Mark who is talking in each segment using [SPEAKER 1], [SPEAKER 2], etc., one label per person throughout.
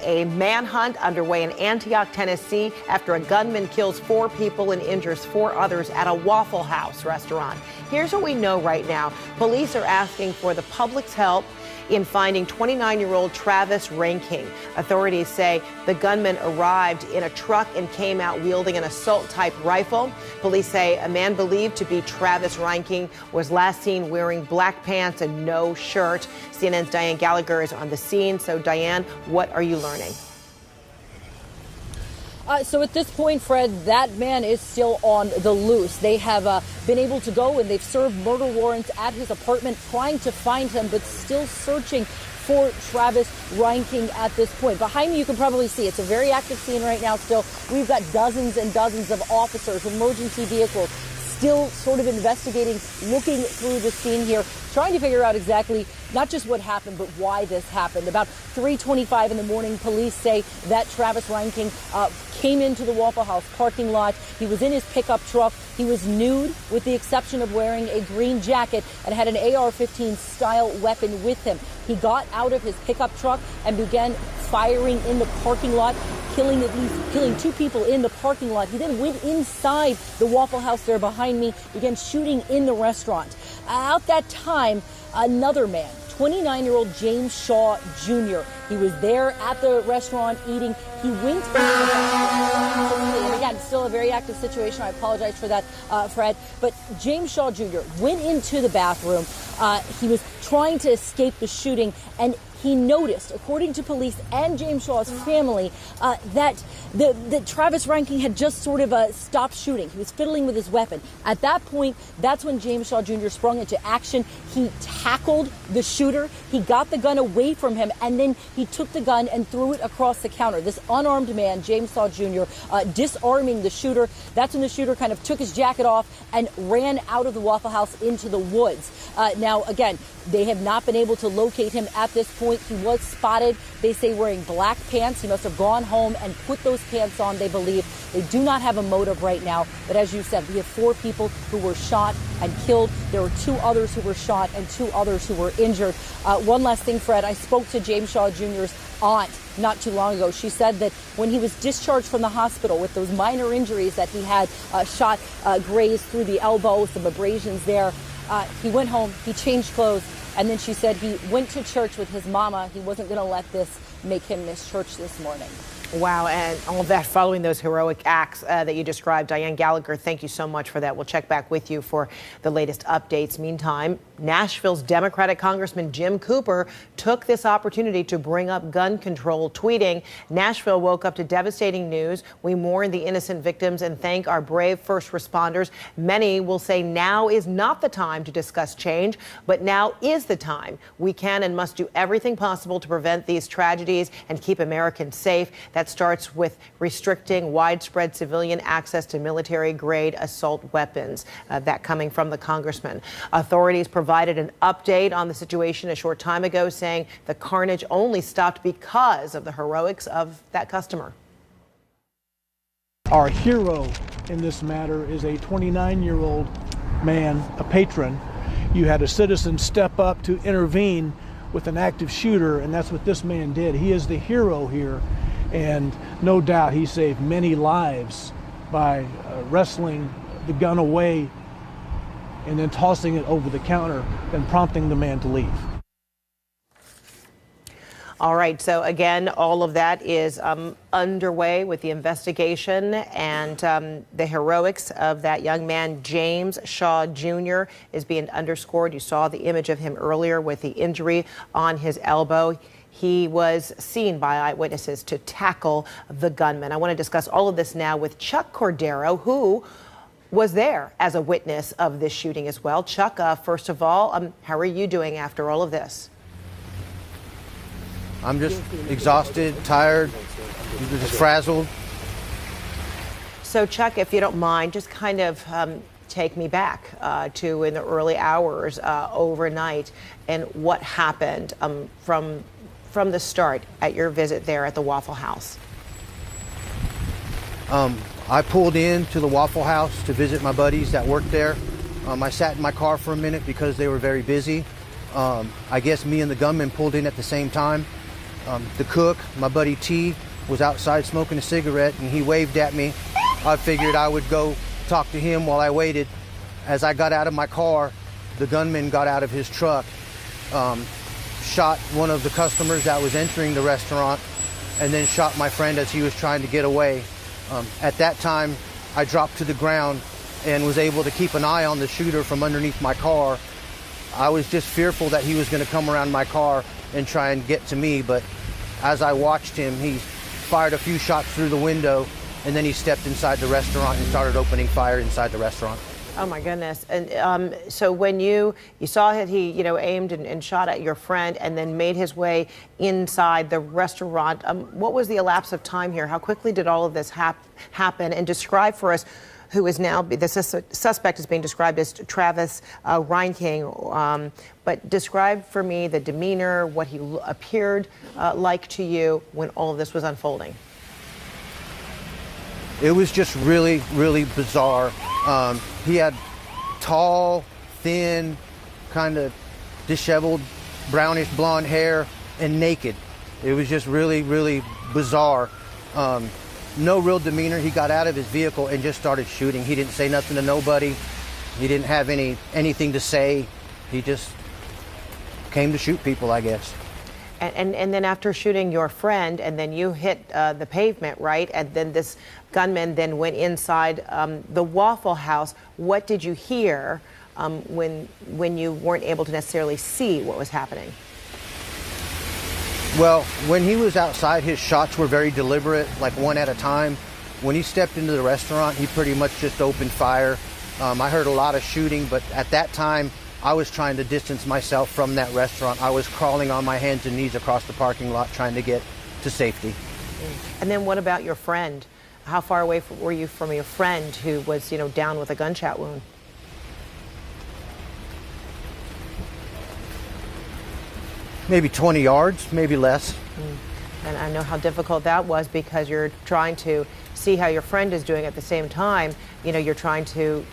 [SPEAKER 1] a manhunt underway in Antioch, Tennessee, after a gunman kills 4 people and injures 4 others at a Waffle House restaurant. Here's what we know right now. Police are asking for the public's help in finding 29-year-old Travis Ranking. Authorities say the gunman arrived in a truck and came out wielding an assault-type rifle. Police say a man believed to be Travis Ranking was last seen wearing black pants and no shirt. CNN's Diane Gallagher is on the scene. So, Diane, what are you learning?
[SPEAKER 2] So at this point, Fred, that man is still on the loose. They have been able to go and they've served murder warrants at his apartment, trying to find him, but still searching for Travis Ranking at this point. Behind me, you can probably see it's a very active scene right now still. We've got dozens and dozens of officers, emergency vehicles, still sort of investigating, looking through the scene here, trying to figure out exactly not just what happened, but why this happened. About 3:25 in the morning, police say that Travis Ranking came into the Waffle House parking lot. He was in his pickup truck. He was nude, with the exception of wearing a green jacket, and had an AR-15 style weapon with him. He got out of his pickup truck and began firing in the parking lot, killing 2 people in the parking lot. He then went inside the Waffle House there behind me, began shooting in the restaurant. At that time, another man, 29-year-old James Shaw Jr. He was there at the restaurant eating. He went into the bathroom. And again, still a very active situation. I apologize for that, Fred. But James Shaw Jr. went into the bathroom. He was trying to escape the shooting, and he noticed, according to police and James Shaw's family, that Travis Ranking had just sort of stopped shooting. He was fiddling with his weapon. At that point, that's when James Shaw Jr. sprung into action. He tackled the shooter. He got the gun away from him, and then he took the gun and threw it across the counter. This unarmed man, James Shaw Jr., disarming the shooter. That's when the shooter kind of took his jacket off and ran out of the Waffle House into the woods. Now, again, they have not been able to locate him at this point. He was spotted, they say, wearing black pants. He must have gone home and put those pants on, they believe. They do not have a motive right now. But as you said, we have 4 people who were shot and killed. There were 2 others who were shot and 2 others who were injured. One last thing, Fred. I spoke to James Shaw Jr.'s aunt not too long ago. She said that when he was discharged from the hospital with those minor injuries that he had, shot, grazed through the elbow, some abrasions there, he went home, he changed clothes, and then she said he went to church with his mama. He wasn't going to let this make him miss church this morning.
[SPEAKER 1] Wow, and all of that following those heroic acts that you described. Diane Gallagher, thank you so much for that. We'll check back with you for the latest updates. Meantime, Nashville's Democratic Congressman Jim Cooper took this opportunity to bring up gun control, tweeting, "Nashville woke up to devastating news. We mourn the innocent victims and thank our brave first responders. Many will say now is not the time to discuss change, but now is the time. We can and must do everything possible to prevent these tragedies and keep Americans safe. That starts with restricting widespread civilian access to military-grade assault weapons." That coming from the congressman. Authorities provided an update on the situation a short time ago, saying the carnage only stopped because of the heroics of that customer.
[SPEAKER 3] Our hero in this matter is a 29-year-old man, a patron. You had a citizen step up to intervene with an active shooter, and that's what this man did. He is the hero here. And no doubt he saved many lives by wrestling the gun away and then tossing it over the counter and prompting the man to leave.
[SPEAKER 1] All right. So again, all of that is underway with the investigation, and the heroics of that young man, James Shaw Jr., is being underscored. You saw the image of him earlier with the injury on his elbow. He was seen by eyewitnesses to tackle the gunman. I want to discuss all of this now with Chuck Cordero, who was there as a witness of this shooting as well. Chuck, first of all, how are you doing after all of this?
[SPEAKER 4] I'm just exhausted, tired, just frazzled.
[SPEAKER 1] So, Chuck, if you don't mind, just kind of take me back to in the early hours overnight and what happened from the start at your visit there at the Waffle House.
[SPEAKER 4] I pulled into the Waffle House to visit my buddies that worked there. I sat in my car for a minute because they were very busy. I guess me and the gunman pulled in at the same time. The cook, my buddy T, was outside smoking a cigarette, and he waved at me. I figured I would go talk to him while I waited. As I got out of my car, the gunman got out of his truck, shot one of the customers that was entering the restaurant, and then shot my friend as he was trying to get away. At that time, I dropped to the ground and was able to keep an eye on the shooter from underneath my car. I was just fearful that he was going to come around my car and try and get to me, but as I watched him, he fired a few shots through the window, and then he stepped inside the restaurant and started opening fire inside the restaurant.
[SPEAKER 1] Oh my goodness! And so when you saw that he aimed and shot at your friend and then made his way inside the restaurant, what was the elapse of time here? How quickly did all of this happen? And describe for us who is now the suspect is being described as Travis Reinking, but describe for me the demeanor, what he appeared like to you when all of this was unfolding.
[SPEAKER 4] It was just really, really bizarre. He had tall, thin, kind of disheveled, brownish blonde hair and naked. It was just really, really bizarre. No real demeanor. He got out of his vehicle and just started shooting. He didn't say nothing to nobody. He didn't have anything to say. He just came to shoot people, I guess.
[SPEAKER 1] And then after shooting your friend, and then you hit the pavement, right? And then this gunman then went inside the Waffle House. What did you hear when you weren't able to necessarily see what was happening?
[SPEAKER 4] Well, when he was outside, his shots were very deliberate, like one at a time. When he stepped into the restaurant, he pretty much just opened fire. I heard a lot of shooting, but at that time, I was trying to distance myself from that restaurant. I was crawling on my hands and knees across the parking lot trying to get to safety.
[SPEAKER 1] And then what about your friend? How far away were you from your friend who was, down with a gunshot wound?
[SPEAKER 4] Maybe 20 yards, maybe less.
[SPEAKER 1] And I know how difficult that was because you're trying to see how your friend is doing at the same time. You're trying to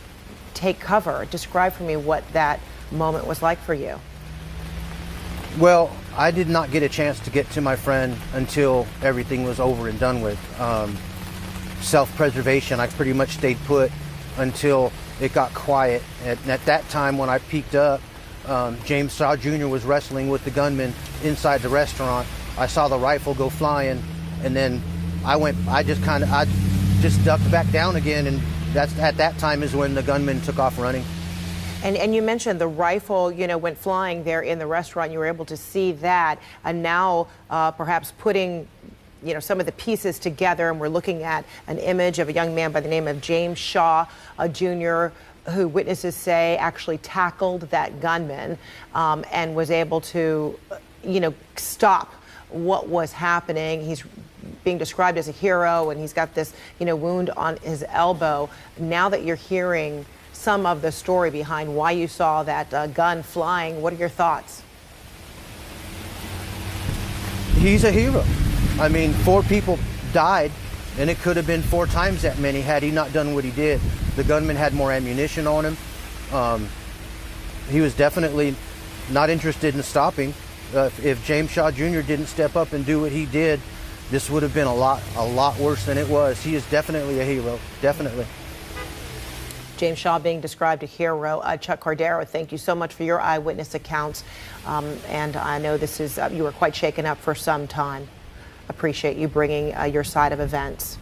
[SPEAKER 1] take cover. Describe for me what that moment was like for you.
[SPEAKER 4] Well, I did not get a chance to get to my friend until everything was over and done with. Self-preservation, I pretty much stayed put until it got quiet. And at that time, when I peeked up, James Shaw Jr. was wrestling with the gunman inside the restaurant. I saw the rifle go flying, and then I just ducked back down again, and at that time is when the gunman took off running.
[SPEAKER 1] And you mentioned the rifle, went flying there in the restaurant. You were able to see that, and now perhaps putting, some of the pieces together, and we're looking at an image of a young man by the name of James Shaw Jr., who witnesses say actually tackled that gunman and was able to, stop what was happening. He's being described as a hero, and he's got this, wound on his elbow. Now that you're hearing some of the story behind why you saw that gun flying, what are your thoughts?
[SPEAKER 4] He's a hero. I mean, 4 people died, and it could have been 4 times that many had he not done what he did. The gunman had more ammunition on him. He was definitely not interested in stopping. If James Shaw Jr. didn't step up and do what he did, this would have been a lot worse than it was. He is definitely a hero, definitely.
[SPEAKER 1] James Shaw being described a hero. Chuck Cordero, thank you so much for your eyewitness accounts. And I know this is, you were quite shaken up for some time. Appreciate you bringing your side of events.